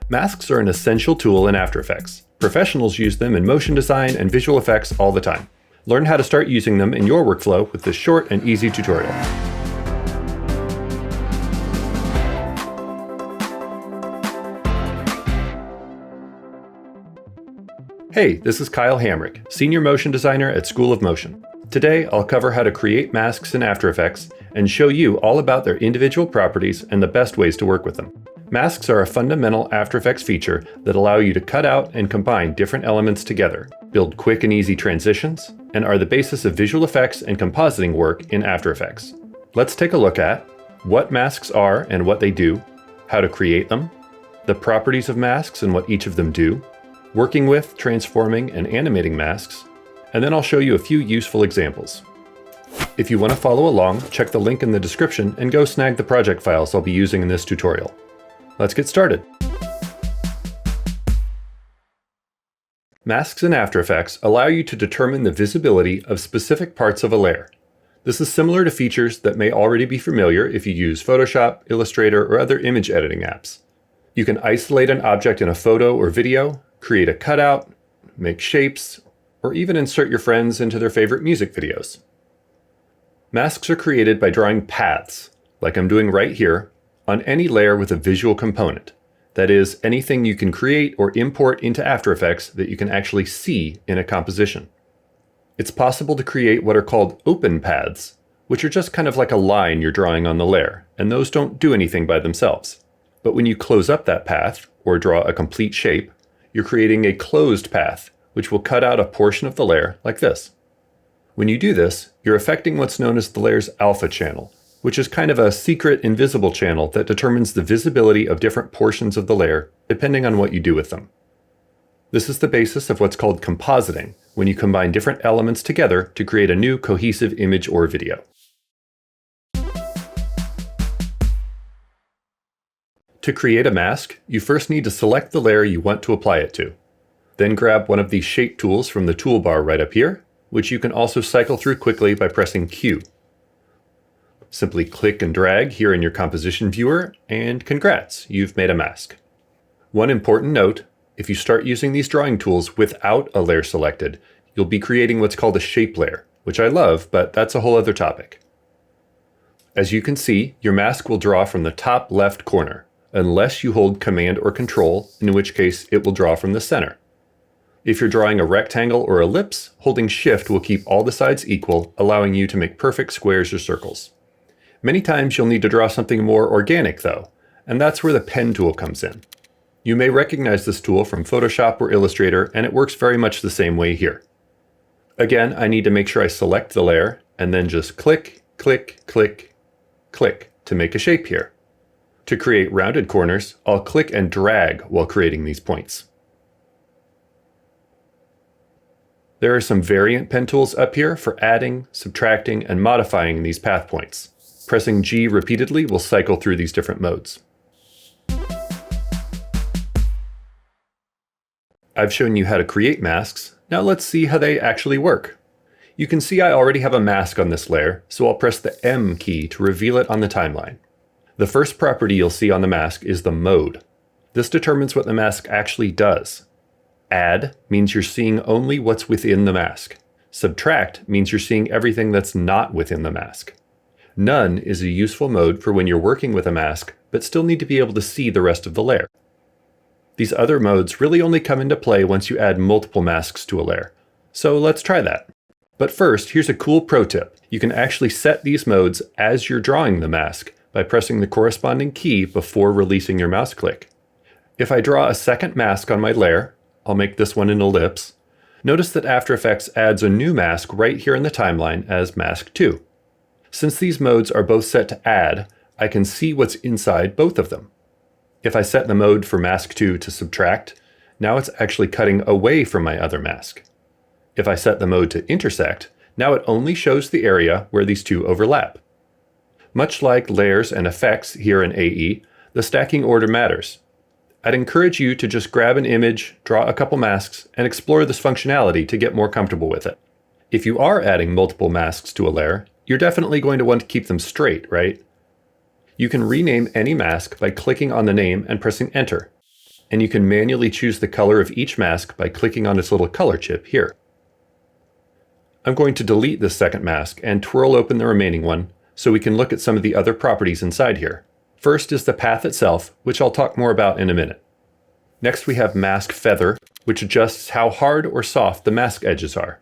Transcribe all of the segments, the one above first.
Masks are an essential tool in After Effects. Professionals use them in motion design and visual effects all the time. Learn how to start using them in your workflow with this short and easy tutorial. Hey, this is Kyle Hamrick, Senior Motion Designer at School of Motion. Today, I'll cover how to create masks in After Effects and show you all about their individual properties and the best ways to work with them. Masks are a fundamental After Effects feature that allow you to cut out and combine different elements together, build quick and easy transitions, and are the basis of visual effects and compositing work in After Effects. Let's take a look at what masks are and what they do, how to create them, the properties of masks and what each of them do, working with, transforming, and animating masks, and then I'll show you a few useful examples. If you want to follow along, check the link in the description and go snag the project files I'll be using in this tutorial. Let's get started. Masks in After Effects allow you to determine the visibility of specific parts of a layer. This is similar to features that may already be familiar if you use Photoshop, Illustrator, or other image editing apps. You can isolate an object in a photo or video, create a cutout, make shapes, or even insert your friends into their favorite music videos. Masks are created by drawing paths, like I'm doing right here, on any layer with a visual component. That is, anything you can create or import into After Effects that you can actually see in a composition. It's possible to create what are called open paths, which are just kind of like a line you're drawing on the layer, and those don't do anything by themselves. But when you close up that path, or draw a complete shape, you're creating a closed path, which will cut out a portion of the layer like this. When you do this, you're affecting what's known as the layer's alpha channel, which is kind of a secret invisible channel that determines the visibility of different portions of the layer, depending on what you do with them. This is the basis of what's called compositing, when you combine different elements together to create a new cohesive image or video. To create a mask, you first need to select the layer you want to apply it to. Then grab one of these shape tools from the toolbar right up here, which you can also cycle through quickly by pressing Q. Simply click and drag here in your composition viewer, and congrats, you've made a mask. One important note, if you start using these drawing tools without a layer selected, you'll be creating what's called a shape layer, which I love, but that's a whole other topic. As you can see, your mask will draw from the top left corner, unless you hold Command or Control, in which case it will draw from the center. If you're drawing a rectangle or ellipse, holding Shift will keep all the sides equal, allowing you to make perfect squares or circles. Many times you'll need to draw something more organic though, and that's where the pen tool comes in. You may recognize this tool from Photoshop or Illustrator, and it works very much the same way here. Again, I need to make sure I select the layer, and then just click, click, click, click to make a shape here. To create rounded corners, I'll click and drag while creating these points. There are some variant pen tools up here for adding, subtracting, and modifying these path points. Pressing G repeatedly will cycle through these different modes. I've shown you how to create masks. Now let's see how they actually work. You can see I already have a mask on this layer, so I'll press the M key to reveal it on the timeline. The first property you'll see on the mask is the mode. This determines what the mask actually does. Add means you're seeing only what's within the mask. Subtract means you're seeing everything that's not within the mask. None is a useful mode for when you're working with a mask, but still need to be able to see the rest of the layer. These other modes really only come into play once you add multiple masks to a layer. So let's try that. But first, here's a cool pro tip. You can actually set these modes as you're drawing the mask by pressing the corresponding key before releasing your mouse click. If I draw a second mask on my layer, I'll make this one an ellipse. Notice that After Effects adds a new mask right here in the timeline as Mask.To. Since these modes are both set to add, I can see what's inside both of them. If I set the mode for Mask.To to subtract, now it's actually cutting away from my other mask. If I set the mode to intersect, now it only shows the area where these two overlap. Much like layers and effects here in AE, the stacking order matters. I'd encourage you to just grab an image, draw a couple masks, and explore this functionality to get more comfortable with it. If you are adding multiple masks to a layer, you're definitely going to want to keep them straight, right? You can rename any mask by clicking on the name and pressing Enter. and you can manually choose the color of each mask by clicking on its little color chip here. I'm going to delete this second mask and twirl open the remaining one so we can look at some of the other properties inside here. First is the path itself, which I'll talk more about in a minute. Next we have mask feather, which adjusts how hard or soft the mask edges are.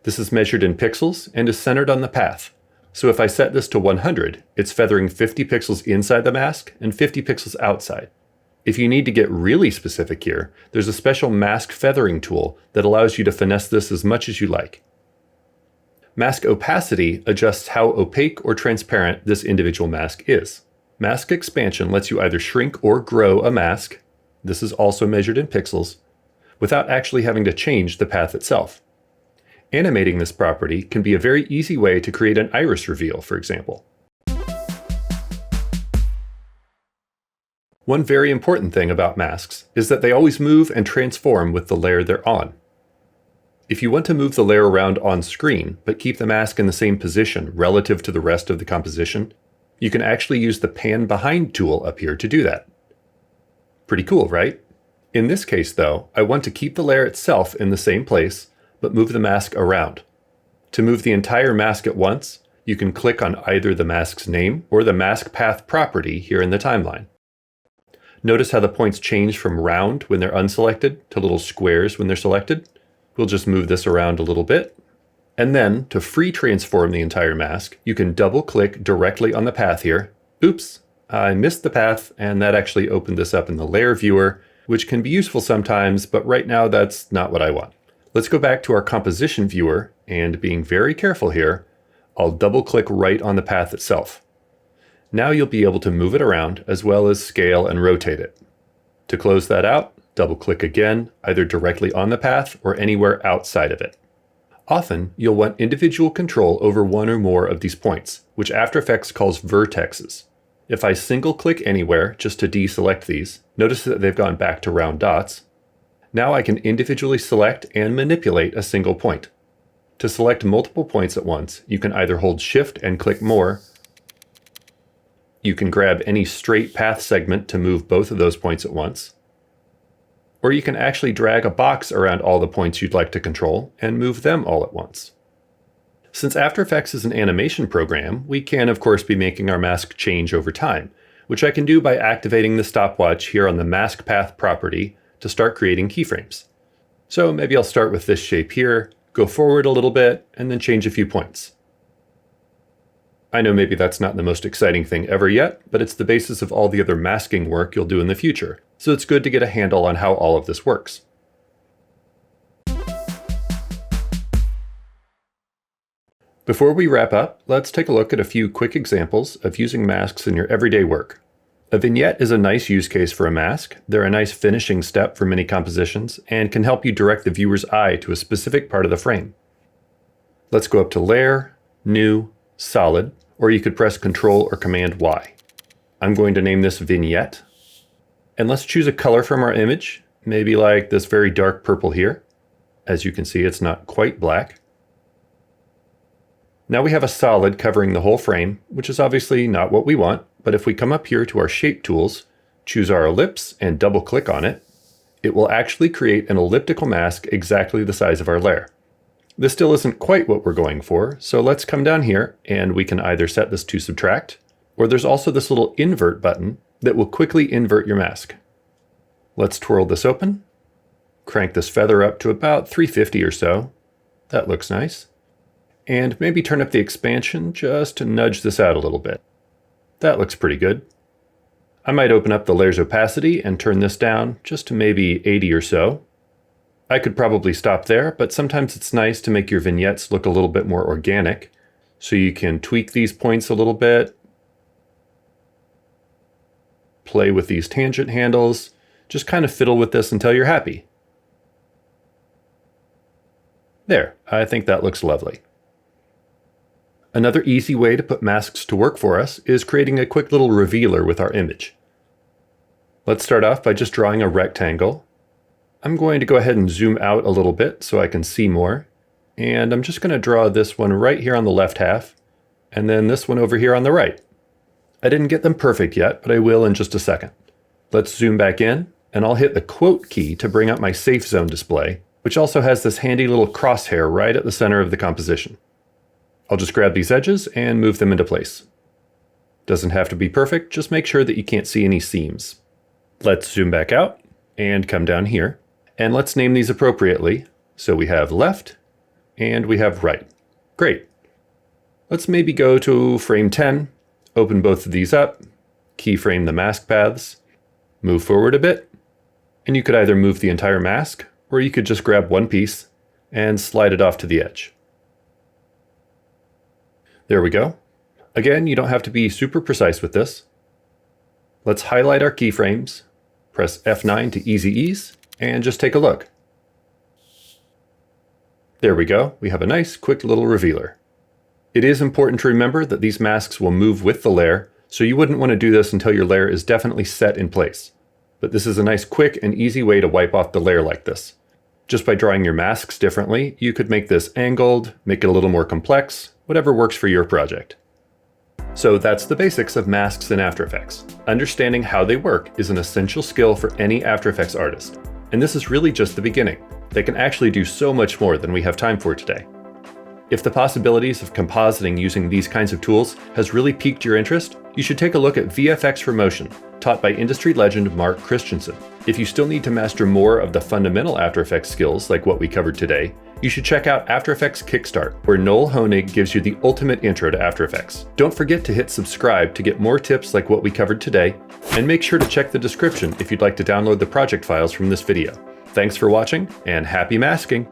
This is measured in pixels and is centered on the path. So if I set this to 100, it's feathering 50 pixels inside the mask and 50 pixels outside. If you need to get really specific here, there's a special mask feathering tool that allows you to finesse this as much as you like. Mask opacity adjusts how opaque or transparent this individual mask is. Mask expansion lets you either shrink or grow a mask, this is also measured in pixels, without actually having to change the path itself. Animating this property can be a very easy way to create an iris reveal, for example. One very important thing about masks is that they always move and transform with the layer they're on. If you want to move the layer around on screen, but keep the mask in the same position relative to the rest of the composition, you can actually use the Pan Behind tool up here to do that. Pretty cool, right? In this case, though, I want to keep the layer itself in the same place, but move the mask around. To move the entire mask at once, you can click on either the mask's name or the mask path property here in the timeline. Notice how the points change from round when they're unselected to little squares when they're selected. We'll just move this around a little bit. And then, to free transform the entire mask, you can double-click directly on the path here. Oops, I missed the path, and that actually opened this up in the layer viewer, which can be useful sometimes, but right now that's not what I want. Let's go back to our composition viewer, and being very careful here, I'll double-click right on the path itself. Now you'll be able to move it around, as well as scale and rotate it. To close that out, double-click again, either directly on the path or anywhere outside of it. Often, you'll want individual control over one or more of these points, which After Effects calls vertexes. If I single-click anywhere just to deselect these, notice that they've gone back to round dots. Now I can individually select and manipulate a single point. To select multiple points at once, you can either hold Shift and click More. You can grab any straight path segment to move both of those points at once. Or you can actually drag a box around all the points you'd like to control and move them all at once. Since After Effects is an animation program, we can of course be making our mask change over time, which I can do by activating the stopwatch here on the mask path property to start creating keyframes. So maybe I'll start with this shape here, go forward a little bit, and then change a few points. I know maybe that's not the most exciting thing ever yet, but it's the basis of all the other masking work you'll do in the future, so it's good to get a handle on how all of this works. Before we wrap up, let's take a look at a few quick examples of using masks in your everyday work. A vignette is a nice use case for a mask. They're a nice finishing step for many compositions and can help you direct the viewer's eye to a specific part of the frame. Let's go up to Layer, New, Solid, or you could press Ctrl or Command Y. I'm going to name this Vignette. And let's choose a color from our image, maybe like this very dark purple here. As you can see, it's not quite black. Now we have a solid covering the whole frame, which is obviously not what we want, but if we come up here to our shape tools, choose our ellipse and double click on it, it will actually create an elliptical mask exactly the size of our layer. This still isn't quite what we're going for, so let's come down here and we can either set this to subtract, or there's also this little invert button that will quickly invert your mask. Let's twirl this open, crank this feather up to about 350 or so. That looks nice. And maybe turn up the expansion just to nudge this out a little bit. That looks pretty good. I might open up the layer's opacity and turn this down just to maybe 80 or so. I could probably stop there, but sometimes it's nice to make your vignettes look a little bit more organic. So you can tweak these points a little bit, play with these tangent handles, just kind of fiddle with this until you're happy. There, I think that looks lovely. Another easy way to put masks to work for us is creating a quick little revealer with our image. Let's start off by just drawing a rectangle. I'm going to go ahead and zoom out a little bit so I can see more. And I'm just going to draw this one right here on the left half, and then this one over here on the right. I didn't get them perfect yet, but I will in just a second. Let's zoom back in, and I'll hit the quote key to bring up my safe zone display, which also has this handy little crosshair right at the center of the composition. I'll just grab these edges and move them into place. Doesn't have to be perfect, just make sure that you can't see any seams. Let's zoom back out and come down here, and let's name these appropriately. So we have left and we have right. Great. Let's maybe go to frame 10, open both of these up, keyframe the mask paths, move forward a bit, and you could either move the entire mask, or you could just grab one piece and slide it off to the edge. There we go. Again, you don't have to be super precise with this. Let's highlight our keyframes, press F9 to easy ease, and just take a look. There we go. We have a nice, quick little revealer. It is important to remember that these masks will move with the layer, so you wouldn't want to do this until your layer is definitely set in place. But this is a nice, quick, and easy way to wipe off the layer like this. Just by drawing your masks differently, you could make this angled, make it a little more complex, whatever works for your project. So that's the basics of masks in After Effects. Understanding how they work is an essential skill for any After Effects artist. And this is really just the beginning. They can actually do so much more than we have time for today. If the possibilities of compositing using these kinds of tools has really piqued your interest, you should take a look at VFX for Motion, taught by industry legend Mark Christensen. If you still need to master more of the fundamental After Effects skills like what we covered today, you should check out After Effects Kickstart, where Noel Honig gives you the ultimate intro to After Effects. Don't forget to hit subscribe to get more tips like what we covered today, and make sure to check the description if you'd like to download the project files from this video. Thanks for watching, and happy masking!